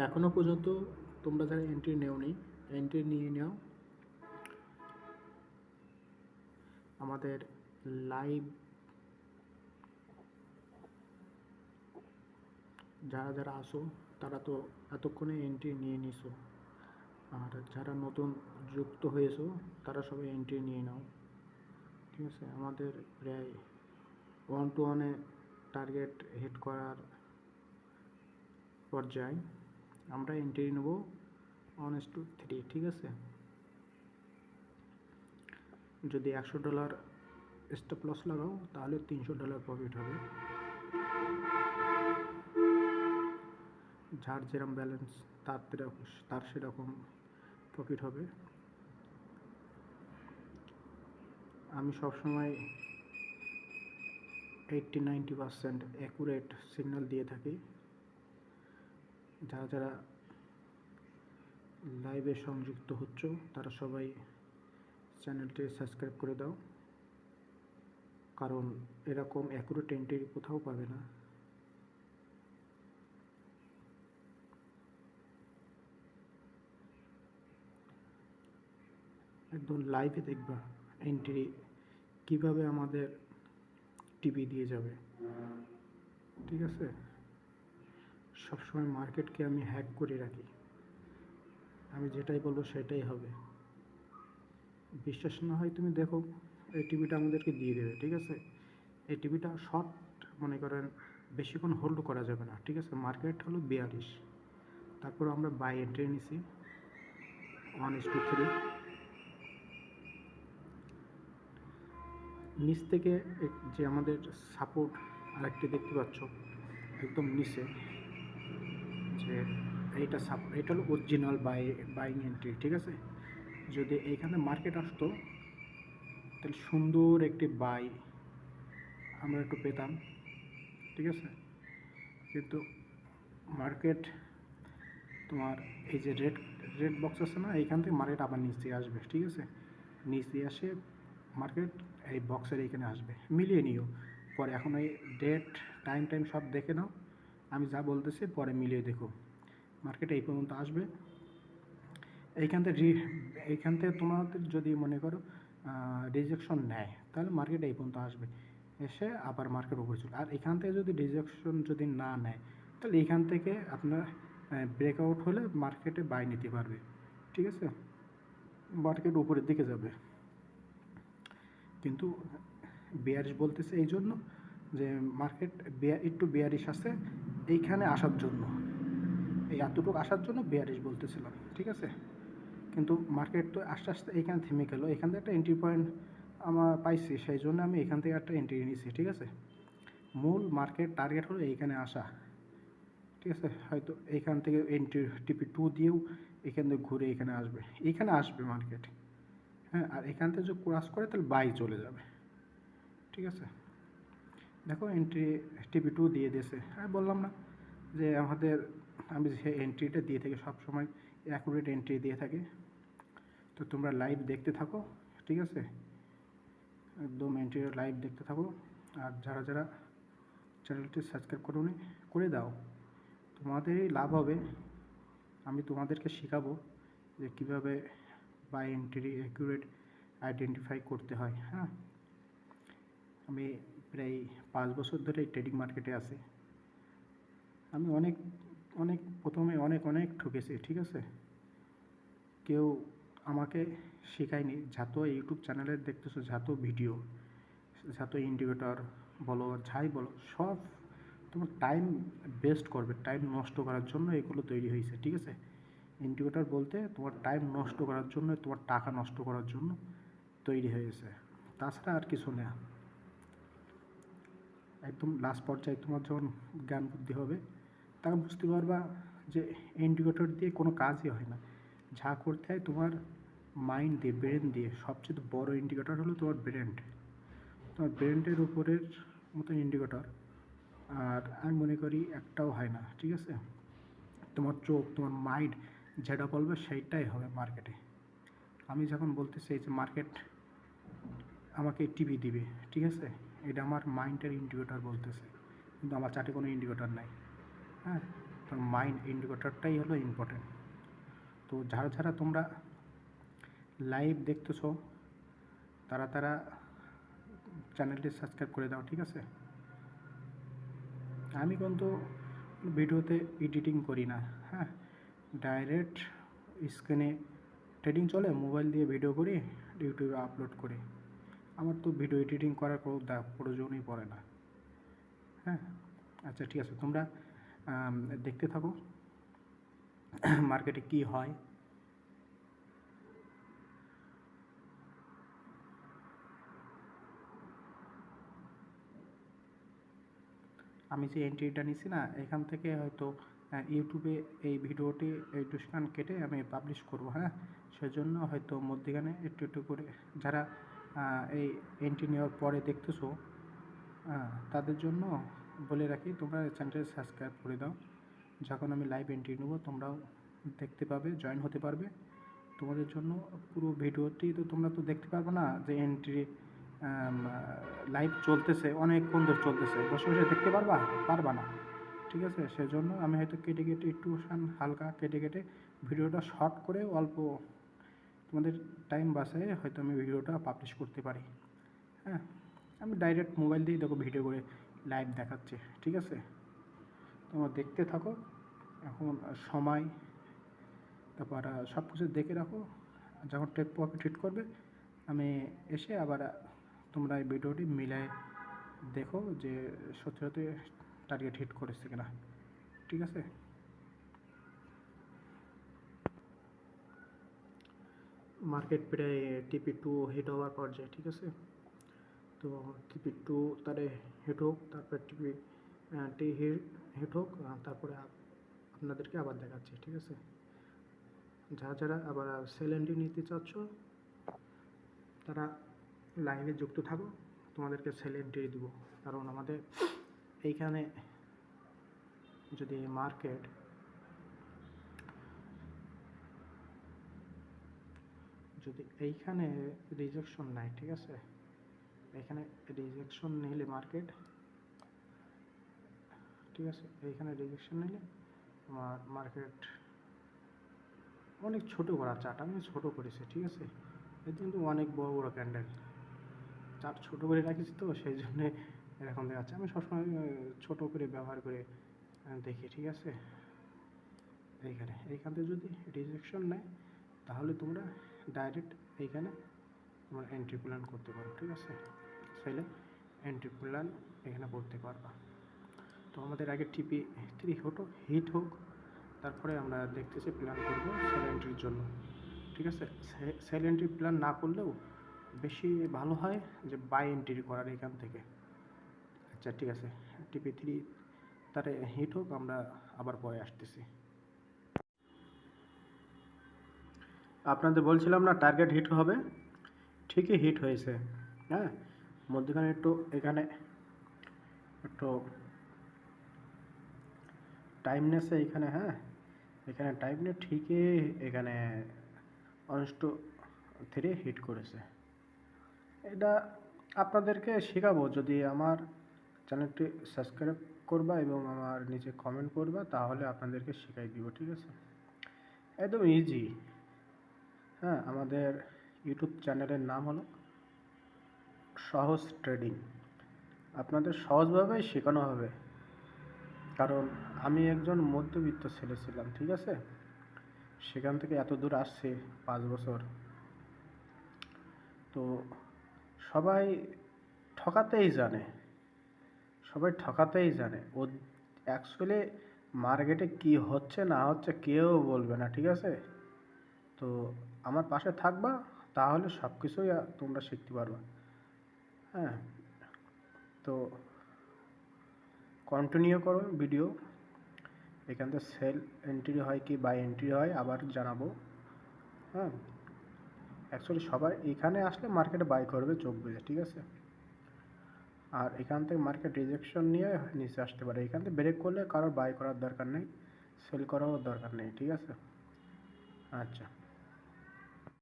এখনও পর্যন্ত তোমরা যারা এন্ট্রি নেওনি, এন্ট্রি নিয়ে নাও। আমাদের লাইভ যারা যারা আসো তারা তো এতক্ষণে এন্ট্রি নিয়ে নিছো, আর যারা নতুন যুক্ত হয়েছো তারা সবাই এন্ট্রি নিয়ে নাও, ঠিক আছে? আমাদের প্রায় 1-1 টার্গেট হিট করার পর্যায়ে। আমরা এন্ট্রি নেব 1:3, ঠিক আছে? যদি $100 স্টপ লস লাগাও তাহলে $300 প্রফিট হবে। যার যেরকম ব্যালেন্স তার সেরকম প্রফিট হবে। আমি সবসময় 80-90% অ্যাকুরেট সিগন্যাল দিয়ে থাকি। যারা যারা লাইভে সংযুক্ত হচ্ছ তারা সবাই চ্যানেলটি সাবস্ক্রাইব করে দাও, কারণ এরকম অ্যাকুরেট এন্ট্রি কোথাও পাবে না। একদম লাইভে দেখবা এন্ট্রি কিভাবে আমাদের টিভি দিয়ে যাবে, ঠিক আছে? সবসময় মার্কেটকে আমি হ্যাক করে রাখি, আমি যেটাই বলবো সেটাই হবে। বিশ্বাস না হয় তুমি দেখো, এই টিভিটা আমাদেরকে দিয়ে দেবে, ঠিক আছে? এই টিভিটা শর্ট মনে করেন বেশিক্ষণ হোল্ড করা যাবে না, ঠিক আছে? মার্কেট হলো 42, তারপর আমরা বাই এন্ট্রি নিছি 1:3। নিচ থেকে যে আমাদের সাপোর্ট আরেকটি দেখতে পাচ্ছ একদম নিচে, যে এটা হলো অরিজিনাল বাইং এন্ট্রি, ঠিক আছে? যদি এইখানে মার্কেট আসতো তাহলে সুন্দর একটি বাই আমরা একটু পেতাম, ঠিক আছে? কিন্তু মার্কেট তোমার এই যে রেড রেড বক্স আছে না, এইখান থেকে মার্কেট আবার নিচ দিয়ে আসবে, ঠিক আছে? নিচ দিয়ে আসে মার্কেট এই বক্সের এইখানে আসবে, মিলিয়ে নিও পরে। এখন এই ডেট টাইম সব দেখে নাও, আমি যা বলতেছি পরে মিলিয়ে দেখো। মার্কেট এই পর্যন্ত আসবে, এইখান থেকে তোমাদের যদি মনে করো রিজেকশন নেয় তাহলে মার্কেট এই পর্যন্ত আসবে, এসে আবার মার্কেট উপরে চলে। আর এখান থেকে যদি রিজেকশন যদি না নেয় তাহলে এইখান থেকে আপনার ব্রেকআউট হলে মার্কেটে বাই নিতে পারবে, ঠিক আছে? মার্কেট উপরের দিকে যাবে। কিন্তু বেয়ারিশ বলতেছে এই জন্য যে মার্কেট একটু বেয়ারিশ আছে এইখানে আসার জন্য, এই এতটুকু আসার জন্য বেয়ারিশ বলতেছিলাম, ঠিক আছে? কিন্তু মার্কেট তো আস্তে আস্তে এইখানে থেমে গেল, এখান থেকে একটা এন্ট্রি পয়েন্ট আমার পাইছি, সেই জন্য আমি এখান থেকে একটা এন্ট্রি নিয়েছি, ঠিক আছে? মূল মার্কেট টার্গেট হলো এইখানে আসা, ঠিক আছে? হয়তো এইখান থেকে এন্ট্রি TP2 দিয়েও এখান থেকে ঘুরে এইখানে আসবে মার্কেট, হ্যাঁ? আর এখান থেকে যদি ক্রস করে তাহলে বাই চলে যাবে, ঠিক আছে? দেখো এন্ট্রি TP2 দিয়ে দিয়েছে। আমি বললাম না যে আমি যে এন্ট্রিটা দিয়ে থাকি সবসময় অ্যাকুরেট এন্ট্রি দিয়ে থাকি। তো তোমরা লাইভ দেখতে থাকো, ঠিক আছে? একদম এন্ট্রি লাইভ দেখতে থাকো। আর যারা যারা চ্যানেলটি সাবস্ক্রাইব করোনি করে দাও, তোমাদেরই লাভ হবে। আমি তোমাদেরকে শেখাবো যে কীভাবে বাই এন্ট্রি অ্যাকুরেট আইডেন্টিফাই করতে হয়, হ্যাঁ? আমি প্রায় 5 বছর ধরে ট্রেডিং মার্কেটে আছি। আমি প্রথমে অনেক ঠকেছি, ঠিক আছে? কেউ আমাকে শেখায়নি। যত ইউটিউব চ্যানেলে দেখতেছো, যত ভিডিও, যত ইন্ডিকেটর বলো, যাই বলো, সব তোমার টাইম ওয়েস্ট করবে, টাইম নষ্ট করার জন্য এগুলো তৈরি হয়েছে, ঠিক আছে? ইন্ডিকেটর বলতে তোমার টাইম নষ্ট করার জন্য, তোমার টাকা নষ্ট করার জন্য তৈরি হয়েছে, তাছাড়া আর কিছু না। একদম লাস্ট পর্যায়ে তোমার যখন জ্ঞান বুদ্ধি হবে তখন বুঝতে পারবা যে ইন্ডিকেটর দিয়ে কোনো কাজই হয় না। যা করতে হয় তোমার মাইন্ড দিয়ে, ব্রেন দিয়ে। সবচেয়ে বড় ইন্ডিকেটর হলো তোমার ব্রেন, তোমার ব্রেনের উপরের মতো ইন্ডিকেটর। আর আমি মনে করি একটাও হয় না, ঠিক আছে? তোমার চোখ, তোমার মাইন্ড যেটা বলবে সেইটাই হবে মার্কেটে। আমি যখন বলতেছি যে মার্কেট আমাকে টিভি দিবে, ঠিক আছে? এটা আমার মাইন্ডের ইন্ডিকেটর বলতেছে, কিন্তু আমার চার্টে কোনো ইন্ডিকেটর নাই, হ্যাঁ? তো মাইন্ড ইন্ডিকেটরটাই হলো ইম্পর্টেন্ট। তো যারা যারা তোমরা লাইভ দেখতেছো তারা চ্যানেলটি সাবস্ক্রাইব করে দাও, ঠিক আছে? আমি কিন্তু ভিডিওতে এডিটিং করি না, হ্যাঁ, ডাইরেক্ট স্ক্রিনে ট্রেডিং চলে, মোবাইল দিয়ে ভিডিও করি, ইউটিউবে আপলোড করি। আমার তো ভিডিও এডিটিং করার কোনো প্রয়োজনই পড়ে না। হ্যাঁ, আচ্ছা ঠিক আছে, তোমরা দেখতে থাকো মার্কেটে কি হয়। আমি যে এন্ট্রিটা নিছি না, এখান থেকে হয়তো ইউটিউবে এই ভিডিওটি এই ডিসকাউন্ট কেটে আমি পাবলিশ করব, হ্যাঁ, সেজন্য হয়তো মধ্যখানে একটু একটু করে যারা এই এন্ট্রি নেওয়ার পরে দেখতেছো তাদের জন্য বলে রাখি, তোমরা চ্যানেলটি সাবস্ক্রাইব করে দাও। যখন আমি লাইভ এন্ট্রি নেবো তোমরাও দেখতে পাবে, জয়েন হতে পারবে। তোমাদের জন্য পুরো ভিডিওটি তো তোমরা তো দেখতে পারবে না যে এন্ট্রি লাইভ চলতেছে, অনেকক্ষণ ধরে চলতেছে, বসে বসে দেখতে পারবা না, ঠিক আছে? সেজন্য আমি হয়তো কেটে কেটে একটু হালকা কেটে কেটে ভিডিওটা শর্ট করে অল্প তোমাদের টাইম বাঁচায় হয়তো আমি ভিডিওটা পাবলিশ করতে পারি। হ্যাঁ, আমি ডাইরেক্ট মোবাইল দিয়েই দেখো ভিডিও করে লাইভ দেখাচ্ছি, ঠিক আছে? তোমরা দেখতে থাকো। এখন সময় তারপর সব কিছু দেখে রাখো, যখন টেক প্রফিট হিট করবে আমি এসে আবার তোমরা এই ভিডিওটি মিলায় দেখো যে সত্যি সত্যি টার্গেট হিট করেছে কিনা, ঠিক আছে? মার্কেট প্রায় TP2 হিট হওয়ার পর্যায়ে, ঠিক আছে? তো TP2 তারে হিট হোক, তারপরে TP হিট হোক, তারপরে আপনাদেরকে আবার দেখাচ্ছি, ঠিক আছে? যারা আবার সেল এন্ট্রি নিতে চাচ্ছ তারা লাইনে যুক্ত থাকো, তোমাদেরকে সেল এন্ট্রি দেবো। কারণ আমাদের এইখানে যদি মার্কেট যদি এইখানে রিজেকশন নেয়, ঠিক আছে, এখানে রিজেকশন নিলে মার্কেট, ঠিক আছে, এইখানে রিজেকশন নিলে আমার মার্কেট অনেক ছোটো করা চার্ট, আমি ছোটো করেছি, ঠিক আছে? এতে কিন্তু অনেক বড় বড় ক্যান্ডেল, চার্ট ছোটো করে রাখিছি তো সেই জন্যে এরকম দেখাচ্ছে। আমি সবসময় ছোটো করে ব্যবহার করে দেখি, ঠিক আছে? এইখান থেকে যদি রিজেকশন নেয় তাহলে তোমরা ডাইরেক্ট এইখানে তোমরা এন্ট্রি প্ল্যান করতে পারো, ঠিক আছে? চাইলে এন্ট্রি প্ল্যান এখানে করতে পারবা। তো আমাদের আগে TP3 হিট হোক, তারপরে আমরা দেখতেছি প্ল্যান করবো সেল এন্ট্রির জন্য, ঠিক আছে? সেল এন্ট্রি প্ল্যান না করলেও বেশি ভালো হয় যে বাই এন্ট্রি করার এখান থেকে। আচ্ছা ঠিক আছে, TP3 তারে হিট হোক, আমরা আবার পরে আসতেছি। আপনাদের বলছিলাম না টার্গেট হিট হবে, ঠিকই হিট হয়েছে। হ্যাঁ, মধ্যখানে এখানে একটু টাইম নেছে এখানে, হ্যাঁ, এখানে টাইম নিয়ে ঠিকই এখানে 1:3 হিট করেছে। এটা আপনাদেরকে শেখাবো, যদি আমার চ্যানেলটি সাবস্ক্রাইব করবা এবং আমার নিচে কমেন্ট করবা তাহলে আপনাদেরকে শেখাই দিব, ঠিক আছে? একদম ইজি। হ্যাঁ, আমাদের ইউটিউব চ্যানেলের নাম হলো সহজ ট্রেডিং। আপনাদের সহজভাবেই শেখানো হবে, কারণ আমি একজন মধ্যবিত্ত ছেলে ছিলাম, ঠিক আছে? সেখান থেকে এত দূর আসছে 5 বছর। তো সবাই ঠকাতেই জানে, ও অ্যাকচুয়ালি মার্কেটে কি হচ্ছে না হচ্ছে কেউ বলবে না, ঠিক আছে? তো আমার পাশে থাকবা, তাহলে সব কিছুই তোমরা শিখতে পারবা। হ্যাঁ, তো কন্টিনিউ করো ভিডিও। এখান থেকে সেল এন্ট্রি হয় কি বাই এন্ট্রি হয় আবার জানাবো। হ্যাঁ, অ্যাকচুয়ালি সবাই এখানে আসলে মার্কেটে বাই করবে চোখ বুঝে, ঠিক আছে? আর এখান থেকে মার্কেট রিজেকশন নিয়ে নিচে আসতে পারে, এখান থেকে ব্রেক করলে কারোর বাই করার দরকার নেই, সেল করারও দরকার নেই, ঠিক আছে? আচ্ছা।